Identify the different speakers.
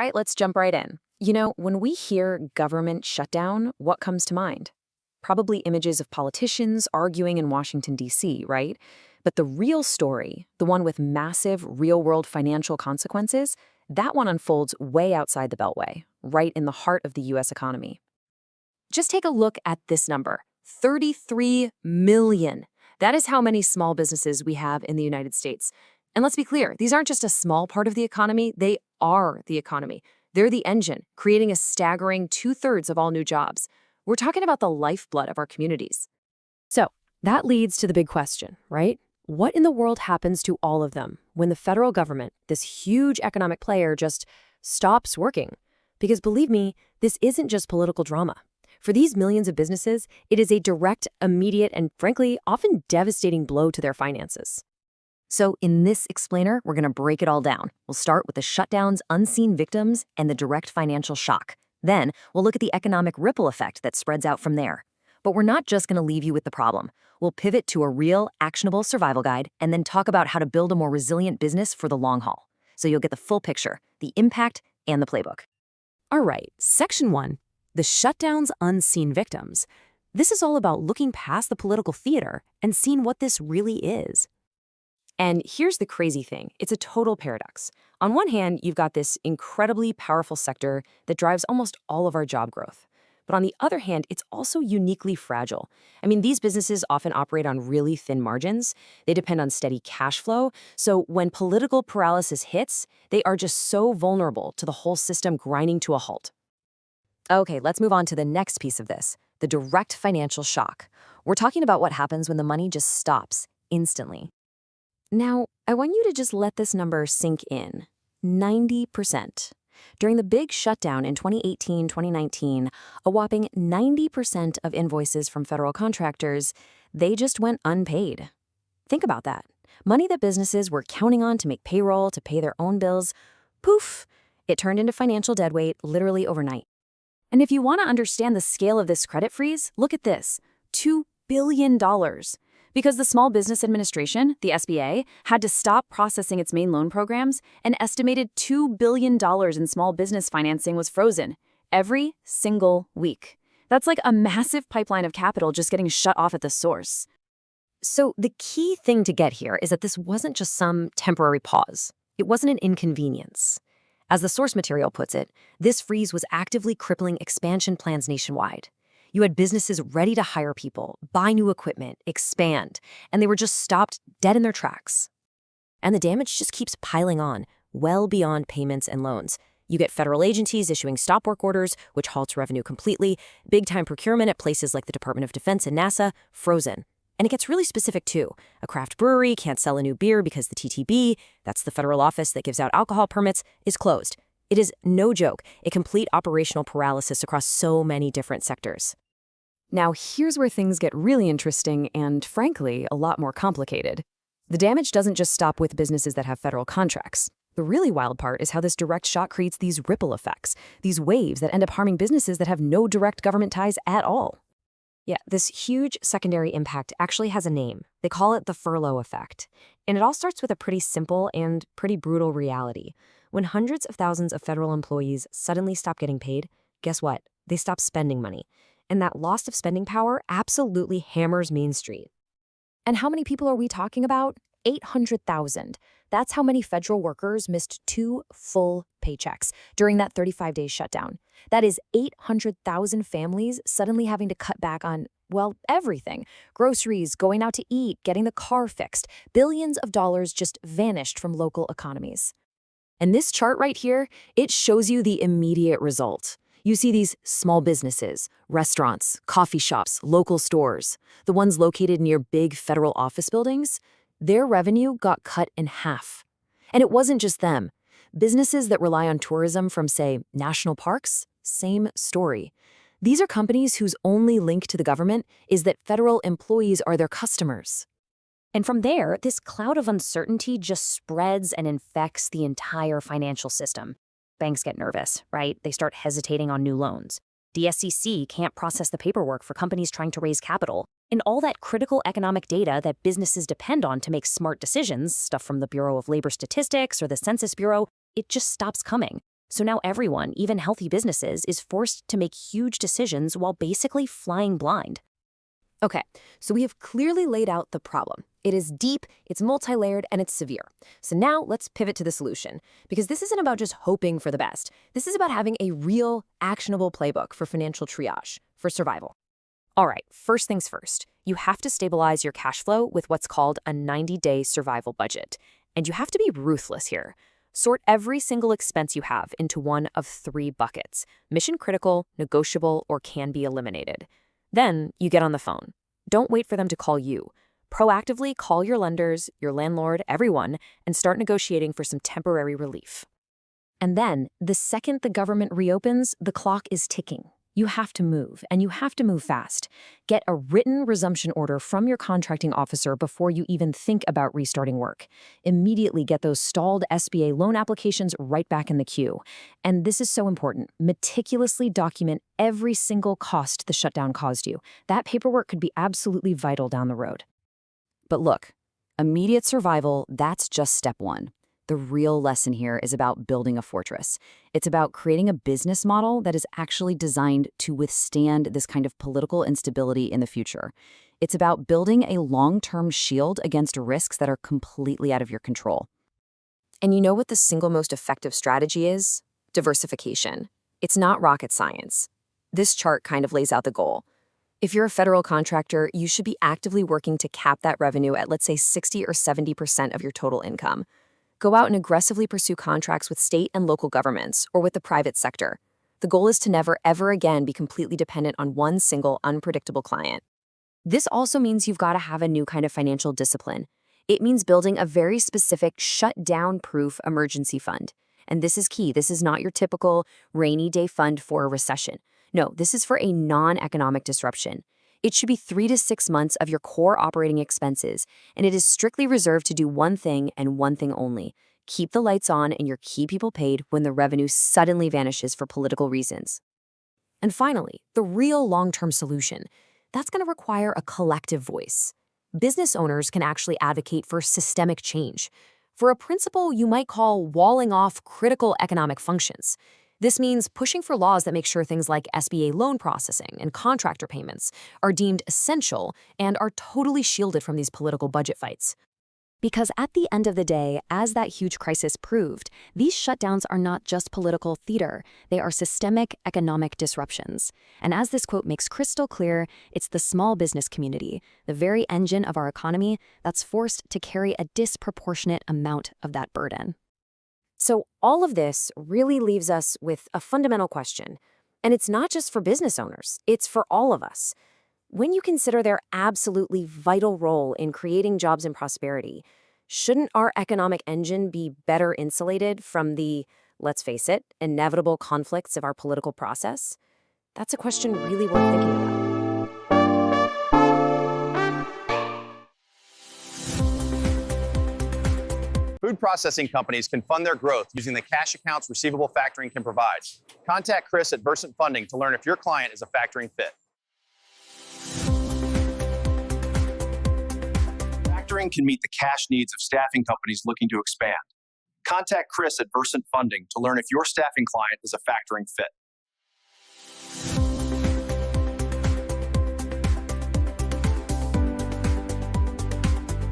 Speaker 1: right, let's jump right in. When we hear government shutdown, what comes to mind? Probably images of politicians arguing in Washington, D.C., right? But the real story, the one with massive real-world financial consequences, that one unfolds way outside the Beltway, right in the heart of the U.S. economy. Just take a look at this number, 33 million. That is how many small businesses we have in the United States. And let's be clear, these aren't just a small part of the economy, they are the economy. They're the engine, creating a staggering 2/3 of all new jobs. We're talking about the lifeblood of our communities. So that leads to the big question, right? What in the world happens to all of them when the federal government, this huge economic player, just stops working? Because believe me, this isn't just political drama. For these millions of businesses, it is a direct, immediate, and frankly, often devastating blow to their finances. So in this explainer, we're going to break it all down. We'll start with the shutdown's unseen victims and the direct financial shock. Then we'll look at the economic ripple effect that spreads out from there. But we're not just going to leave you with the problem. We'll pivot to a real, actionable survival guide and then talk about how to build a more resilient business for the long haul. So you'll get the full picture, the impact, and the playbook.
Speaker 2: All right, Section 1, the shutdown's unseen victims. This is all about looking past the political theater and seeing what this really is.
Speaker 1: And here's the crazy thing. It's a total paradox. On one hand, you've got this incredibly powerful sector that drives almost all of our job growth. But on the other hand, it's also uniquely fragile. I mean, these businesses often operate on really thin margins. They depend on steady cash flow. So when political paralysis hits, they are just so vulnerable to the whole system grinding to a halt. Okay, let's move on to the next piece of this, the direct financial shock. We're talking about what happens when the money just stops instantly. Now, I want you to just let this number sink in. 90%. During the big shutdown in 2018-2019, a whopping 90% of invoices from federal contractors, they just went unpaid. Think about that. Money that businesses were counting on to make payroll, to pay their own bills, poof, it turned into financial deadweight literally overnight. And if you want to understand the scale of this credit freeze, look at this, $2 billion. Because the Small Business Administration, the SBA, had to stop processing its main loan programs, an estimated $2 billion in small business financing was frozen every single week. That's like a massive pipeline of capital just getting shut off at the source. So the key thing to get here is that this wasn't just some temporary pause. It wasn't an inconvenience. As the source material puts it, this freeze was actively crippling expansion plans nationwide. You had businesses ready to hire people, buy new equipment, expand, and they were just stopped dead in their tracks. And the damage just keeps piling on, well beyond payments and loans. You get federal agencies issuing stop work orders, which halts revenue completely, big-time procurement at places like the Department of Defense and NASA, frozen. And it gets really specific too. A craft brewery can't sell a new beer because the TTB, that's the federal office that gives out alcohol permits, is closed. It is no joke, a complete operational paralysis across so many different sectors. Now, here's where things get really interesting and, frankly, a lot more complicated. The damage doesn't just stop with businesses that have federal contracts. The really wild part is how this direct shock creates these ripple effects, these waves that end up harming businesses that have no direct government ties at all. Yeah, this huge secondary impact actually has a name. They call it the furlough effect. And it all starts with a pretty simple and pretty brutal reality. When hundreds of thousands of federal employees suddenly stop getting paid, guess what? They stop spending money. And that loss of spending power absolutely hammers Main Street. And how many people are we talking about? 800,000. That's how many federal workers missed 2 full paychecks during that 35-day shutdown. That is 800,000 families suddenly having to cut back on, well, everything. Groceries, going out to eat, getting the car fixed. Billions of dollars just vanished from local economies. And this chart right here, it shows you the immediate result. You see these small businesses, restaurants, coffee shops, local stores, the ones located near big federal office buildings, their revenue got cut in half. And it wasn't just them. Businesses that rely on tourism from, say, national parks, same story. These are companies whose only link to the government is that federal employees are their customers. And from there, this cloud of uncertainty just spreads and infects the entire financial system. Banks get nervous, right? They start hesitating on new loans. The SEC can't process the paperwork for companies trying to raise capital. And all that critical economic data that businesses depend on to make smart decisions, stuff from the Bureau of Labor Statistics or the Census Bureau, it just stops coming. So now everyone, even healthy businesses, is forced to make huge decisions while basically flying blind. Okay, so we have clearly laid out the problem. It is deep, it's multi-layered, and it's severe. So now let's pivot to the solution, because this isn't about just hoping for the best. This is about having a real, actionable playbook for financial triage, for survival. All right, first things first. You have to stabilize your cash flow with what's called a 90-day survival budget. And you have to be ruthless here. Sort every single expense you have into one of 3 buckets: mission critical, negotiable, or can be eliminated. Then you get on the phone. Don't wait for them to call you. Proactively call your lenders, your landlord, everyone, and start negotiating for some temporary relief. And then, the second the government reopens, the clock is ticking. You have to move, and you have to move fast. Get a written resumption order from your contracting officer before you even think about restarting work. Immediately get those stalled SBA loan applications right back in the queue. And this is so important. Meticulously document every single cost the shutdown caused you. That paperwork could be absolutely vital down the road.
Speaker 2: But look, immediate survival, that's just step 1. The real lesson here is about building a fortress. It's about creating a business model that is actually designed to withstand this kind of political instability in the future. It's about building a long-term shield against risks that are completely out of your control.
Speaker 1: And you know what the single most effective strategy is? Diversification. It's not rocket science. This chart kind of lays out the goal. If you're a federal contractor, you should be actively working to cap that revenue at, let's say, 60 or 70% of your total income. Go out and aggressively pursue contracts with state and local governments or with the private sector. The goal is to never, ever again be completely dependent on one single unpredictable client. This also means you've got to have a new kind of financial discipline. It means building a very specific shutdown-proof emergency fund. And this is key. This is not your typical rainy day fund for a recession. No, this is for a non-economic disruption. It should be 3 to 6 months of your core operating expenses, and it is strictly reserved to do one thing and one thing only: keep the lights on and your key people paid when the revenue suddenly vanishes for political reasons. And finally, the real long-term solution. That's going to require a collective voice. Business owners can actually advocate for systemic change, for a principle you might call walling off critical economic functions. This means pushing for laws that make sure things like SBA loan processing and contractor payments are deemed essential and are totally shielded from these political budget fights. Because at the end of the day, as that huge crisis proved, these shutdowns are not just political theater, they are systemic economic disruptions. And as this quote makes crystal clear, it's the small business community, the very engine of our economy, that's forced to carry a disproportionate amount of that burden. So all of this really leaves us with a fundamental question. And it's not just for business owners, it's for all of us. When you consider their absolutely vital role in creating jobs and prosperity, shouldn't our economic engine be better insulated from the, let's face it, inevitable conflicts of our political process? That's a question really worth thinking about.
Speaker 3: Food processing companies can fund their growth using the cash accounts receivable factoring can provide. Contact Chris at Versant Funding to learn if your client is a factoring fit. Factoring can meet the cash needs of staffing companies looking to expand. Contact Chris at Versant Funding to learn if your staffing client is a factoring fit.